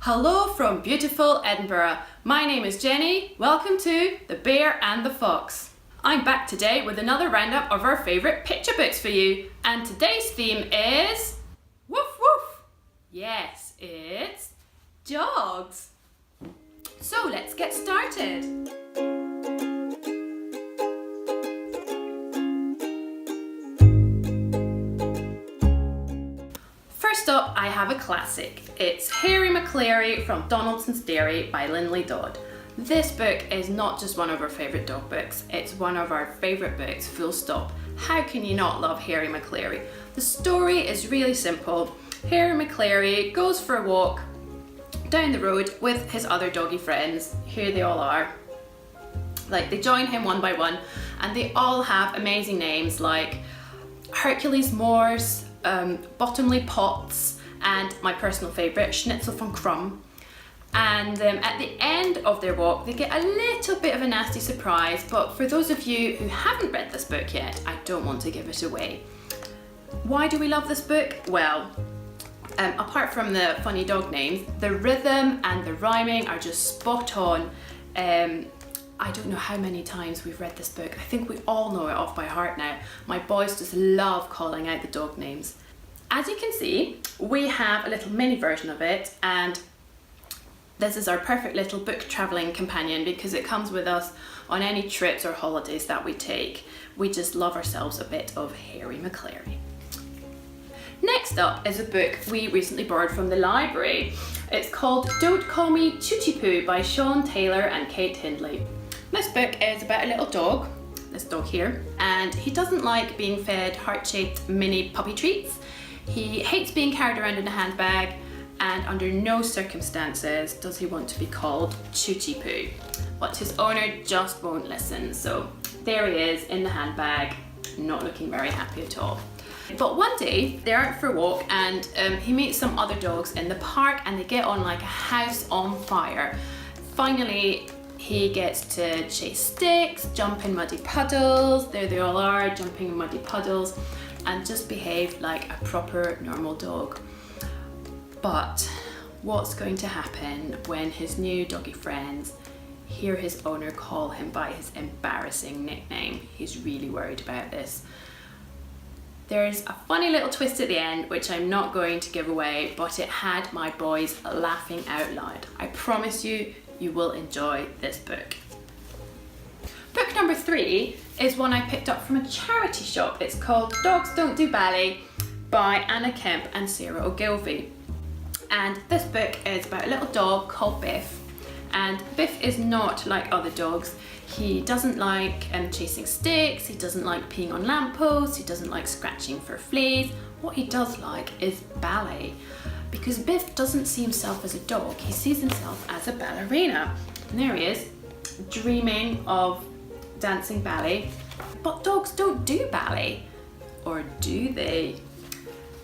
Hello from beautiful Edinburgh. My name is Jenny. Welcome to The Bear and the Fox. I'm back today with another roundup of our favourite picture books for you. And today's theme is... Woof woof! Yes, it's dogs. So let's get started. First up, I have a classic. It's Harry McClary from Donaldson's Dairy by Linley Dodd. This book is not just one of our favourite dog books, it's one of our favourite books, full stop. How can you not love Harry McClary? The story is really simple. Harry McClary goes for a walk down the road with his other doggy friends. Here they all are. They join him one by one and they all have amazing names like Hercules Moors, Bottomley Potts, and my personal favourite, Schnitzel von Krumm. And at the end of their walk, they get a little bit of a nasty surprise, but for those of you who haven't read this book yet, I don't want to give it away. Why do we love this book? Well, apart from the funny dog names, the rhythm and the rhyming are just spot on. I don't know how many times we've read this book. I think we all know it off by heart now. My boys just love calling out the dog names. As you can see, we have a little mini version of it, and this is our perfect little book travelling companion because it comes with us on any trips or holidays that we take. We just love ourselves a bit of Harry McClary. Next up is a book we recently borrowed from the library. It's called Don't Call Me Tootie Poo by Sean Taylor and Kate Hindley. This book is about a little dog, this dog here, and he doesn't like being fed heart-shaped mini puppy treats. He hates being carried around in a handbag, and under no circumstances does he want to be called Tootie Poo. But his owner just won't listen, so there he is in the handbag, not looking very happy at all. But one day they're out for a walk and he meets some other dogs in the park and they get on like a house on fire. Finally, he gets to chase sticks, jump in muddy puddles, there they all are, jumping in muddy puddles, and just behave like a proper normal dog. But what's going to happen when his new doggy friends hear his owner call him by his embarrassing nickname? He's really worried about this. There's a funny little twist at the end, which I'm not going to give away, but it had my boys laughing out loud. I promise you, you will enjoy this book. Book number 3 is one I picked up from a charity shop. It's called Dogs Don't Do Ballet by Anna Kemp and Sarah Ogilvie. And this book is about a little dog called Biff. And Biff is not like other dogs. He doesn't like chasing sticks, he doesn't like peeing on lampposts, he doesn't like scratching for fleas. What he does like is ballet. Because Biff doesn't see himself as a dog, he sees himself as a ballerina. And there he is, dreaming of dancing ballet. But dogs don't do ballet, or do they?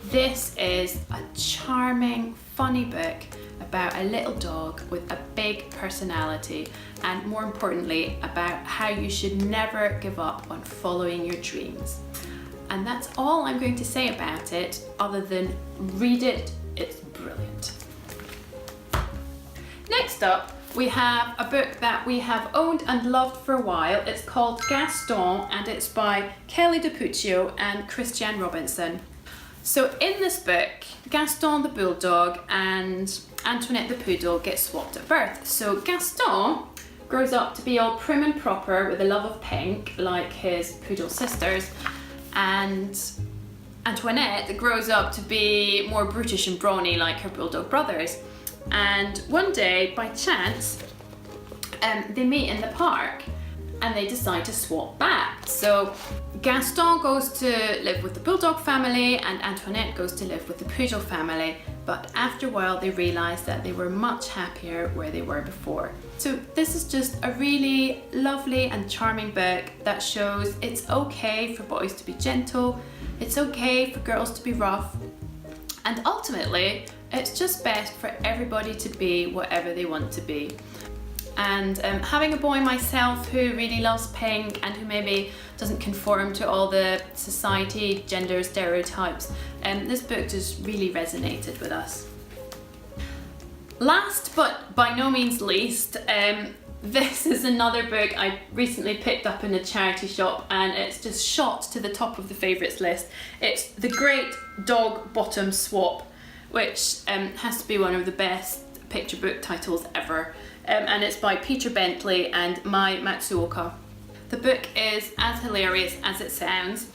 This is a charming, funny book about a little dog with a big personality, and more importantly, about how you should never give up on following your dreams. And that's all I'm going to say about it, other than read it, it's brilliant. Next up, we have a book that we have owned and loved for a while. It's called Gaston, and it's by Kelly DiPuccio and Christian Robinson. So in this book, Gaston the bulldog and Antoinette the poodle get swapped at birth. So Gaston grows up to be all prim and proper with a love of pink like his poodle sisters, and Antoinette grows up to be more brutish and brawny like her bulldog brothers. And one day, by chance, they meet in the park and they decide to swap back. So Gaston goes to live with the bulldog family and Antoinette goes to live with the poodle family. But after a while they realise that they were much happier where they were before. So this is just a really lovely and charming book that shows it's okay for boys to be gentle, it's okay for girls to be rough, and ultimately it's just best for everybody to be whatever they want to be. And having a boy myself who really loves pink and who maybe doesn't conform to all the society gender stereotypes, this book just really resonated with us. Last but by no means least, this is another book I recently picked up in a charity shop and it's just shot to the top of the favourites list. It's The Great Dog Bottom Swap, which has to be one of the best picture book titles ever. And it's by Peter Bentley and Mai Matsuoka. The book is as hilarious as it sounds.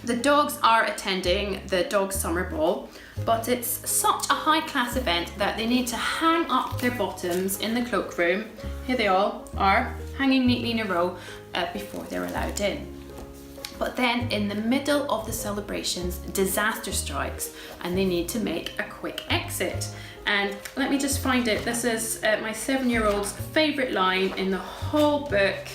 The dogs are attending the dog summer ball, but it's such a high class event that they need to hang up their bottoms in the cloakroom. Here they all are, hanging neatly in a row before they're allowed in. But then in the middle of the celebrations, disaster strikes and they need to make a quick exit. And let me just find it. This is my 7-year-old's favourite line in the whole book.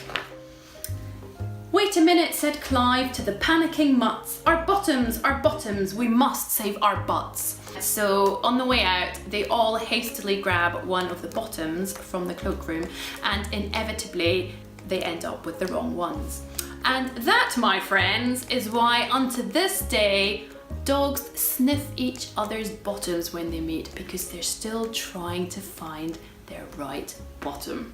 "Wait a minute," said Clive to the panicking mutts. Our bottoms, we must save our butts." So on the way out, they all hastily grab one of the bottoms from the cloakroom and inevitably they end up with the wrong ones. And that, my friends, is why unto this day, dogs sniff each other's bottoms when they meet because they're still trying to find their right bottom.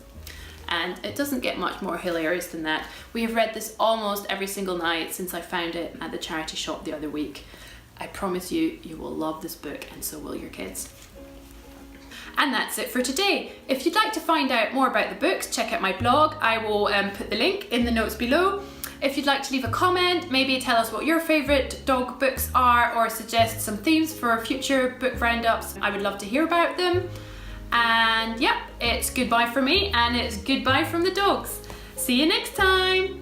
And it doesn't get much more hilarious than that. We have read this almost every single night since I found it at the charity shop the other week. I promise you, you will love this book and so will your kids. And that's it for today. If you'd like to find out more about the books, check out my blog. I will put the link in the notes below. If you'd like to leave a comment, maybe tell us what your favourite dog books are or suggest some themes for future book roundups, I would love to hear about them. And yeah, it's goodbye from me and it's goodbye from the dogs. See you next time.